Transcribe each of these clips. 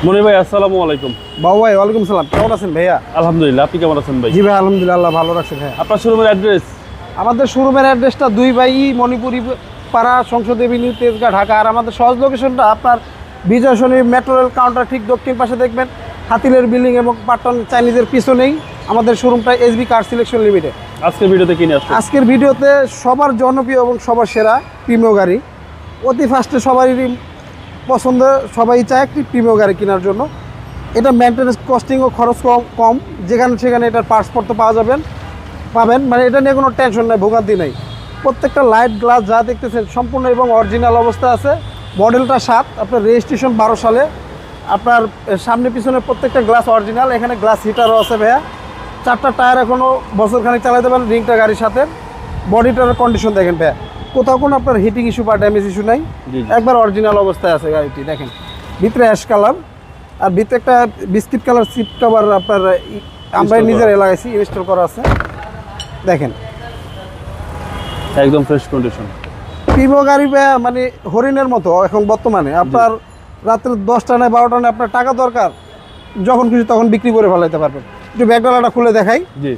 মনির ভাই আসসালামু আলাইকুম। বাবু ভাই ওয়ালাইকুম সালাম, কেমন আছেন ভাইয়া? আলহামদুলিল্লাহ, আপনি কেমন আছেন ভাই? জি ভাই আলহামদুলিল্লাহ, আল্লাহ ভালো রাখছে ভাইয়া। আপনার শোরুমের অ্যাড্রেস? আমাদের শোরুমের অ্যাড্রেসটা 2 বাই মণিপুরি পাড়া, সংসদ এভিনিউ, তেজগাঁ, ঢাকা। আর আমাদের সহজ লোকেশনটা আপনার বিজয় সরণি মেট্রো রেল কাউন্টার ঠিক দক্ষিণ পাশে দেখবেন হাতিলের বিল্ডিং এবং পাটন চাইনিজের পিছনেই আমাদের শোরুমটা এসবি কার সিলেকশন লিমিটেড। আজকের ভিডিওতে কিনে আসছে? আজকের ভিডিওতে সবার জনপ্রিয় এবং সবার সেরা প্রিমিয় গাড়ি। অতি ফার্স্টে সবারই পছন্দ, সবাই চায় একটি প্রিমিয় গাড়ি কেনার জন্য। এটা মেনটেন্যান্স কস্টিং ও খরচ কম, যেখানে সেখানে এটার পার্টস পাওয়া পাবেন, মানে এটা নিয়ে কোনো টেনশন নেই, ভোগান্তি নেই। প্রত্যেকটা লাইট গ্লাস যা দেখতেছেন সম্পূর্ণ এবং অরিজিনাল অবস্থা আছে। মডেলটা 7, আপনার রেজিস্ট্রেশন 12 সালে। আপনার সামনে পিছনে প্রত্যেকটা গ্লাস অরিজিনাল, এখানে গ্লাস হিটারও আছে ভাইয়া। 4টা টায়ার এখনও বছরখানিক চালাতে পারেন, রিংটা গাড়ির সাথে। বডিটার কন্ডিশন দেখেন ভাইয়া, কোথাও কোনো আপনার হিটিং ইস্যু বা ড্যামেজ ইস্যু নাই, একবার অরিজিনাল অবস্থায় আছে গাড়িটি। দেখেন ভিতরে অ্যাশ কালার, আর ভিতরে একটা বিস্কিট কালার সিট কভার আপনার আমরা নিজেরাই লাগাইছি, ইনস্টল করা আছে। দেখেন একদম ফ্রেশ কন্ডিশন প্রিমিয় গাড়ি মানে হরিণের মতো এখন বর্তমানে। আপনার রাত্রে 10টা নয় 12টা নয়, আপনার টাকা দরকার, যখন খুশি তখন বিক্রি করে ফেলাইতে পারবেন। একটু ব্যাকডালাটা খুলে দেখাই। জি,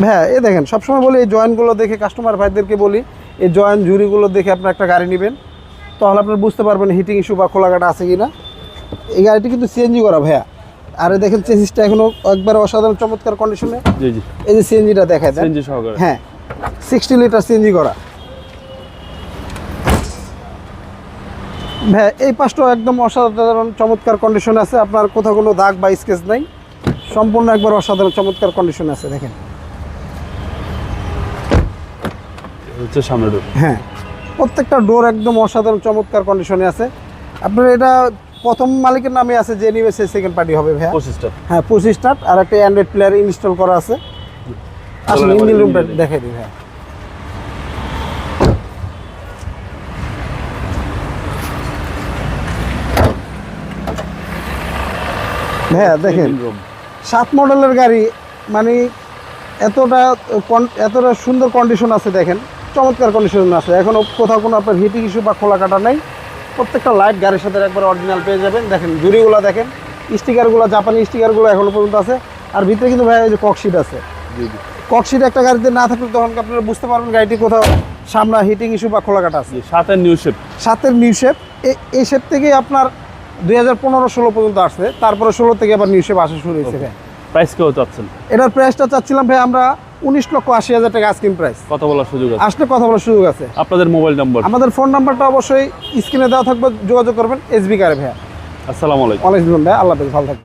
হ্যাঁ এই দেখেন, সবসময় বলি এই জয়েন্টগুলো দেখে কাস্টমার ভাইদেরকে বলি, এই জয়েন্ট ঝুড়িগুলো দেখে আপনার একটা গাড়ি নেবেন, তাহলে আপনার বুঝতে পারবেন হিটিং ইস্যু বা খোলাঘাটা আছে কি না। এই গাড়িটি কিন্তু সিএনজি করা ভাইয়া। আর দেখেন চেসিসটা এখনো একবার অসাধারণ চমৎকার কন্ডিশনে। জি জি, এই যে সিএনজিটা দেখায় দেন, সিএনজি সহকারে। হ্যাঁ 60 লিটার সিএনজি করা ভাইয়া। এই পাশটাও একদম অসাধারণ চমৎকার কন্ডিশনে আছে, আপনার কোথাও কোনো দাগ বা স্কেচ নাই, সম্পূর্ণ একবার অসাধারণ চমৎকার কন্ডিশনে আছে। দেখেন হচ্ছে সামনে ডোর। হ্যাঁ প্রত্যেকটা ডোর একদম অসাধারণ চমৎকার কন্ডিশনে আছে। আপনার এটা প্রথম মালিকের নামে আছে, যে নিবে সে সেকেন্ড পার্টি হবে ভাইয়া। 25 হ্যাঁ 25 স্টার্ট, আর একটা অ্যান্ড্রয়েড প্লেয়ার ইনস্টল করা আছে। আসলে ইঞ্জিন রুমটা দেখাই দিই ভাইয়া। হ্যাঁ দেখেন 7 মডেলের গাড়ি, মানে এতটা সুন্দর কন্ডিশন আছে। দেখেন চমৎকার কন্ডিশন আছে, এখনও কোথাও কোনো আপনার হিটিং ইস্যু বা খোলা কাটা নেই। প্রত্যেকটা লাইট গাড়ির সাথে একবার অরিজিনাল পেয়ে যাবেন। দেখেন জুড়িগুলো দেখেন, স্টিকারগুলো জাপানি স্টিকারগুলো এখনো পর্যন্ত আছে। আর ভিতরে কিন্তু ভাই এই যে ককশিট আছে। ককশিট একটা গাড়িতে না থাকলে তখন আপনারা বুঝতে পারবেন গাড়িটি কোথাও সামনে হিটিং ইস্যু বা খোলা কাটা আছে। 7-এর নিউ শেপ, 7-এর নিউ শেপ। এই শেপ থেকে আপনার 2015-16 পর্যন্ত আসছে, তারপরে 16 থেকে আবার নিউ শেপ আসা শুরু হয়েছে ভাই। প্রাইস কেউ চাচ্ছেন? এটার প্রাইসটা চাচ্ছিলাম ভাই আমরা 19,80,000 টাকা আস্কিং প্রাইস। কথা বলার সুযোগ আছে? আসলে কথা বলার সুযোগ আছে। আপনাদের মোবাইল নাম্বার? আমাদের ফোন নাম্বারটা অবশ্যই স্ক্রিনে দেওয়া থাকবে, যোগাযোগ করবেন এসবি কারে ভাইয়া। আসসালামু আলাইকুম। ওয়ালাইকুম আসসালাম ভাই, আল্লাহ হাফেজ, ভালো থাকবেন।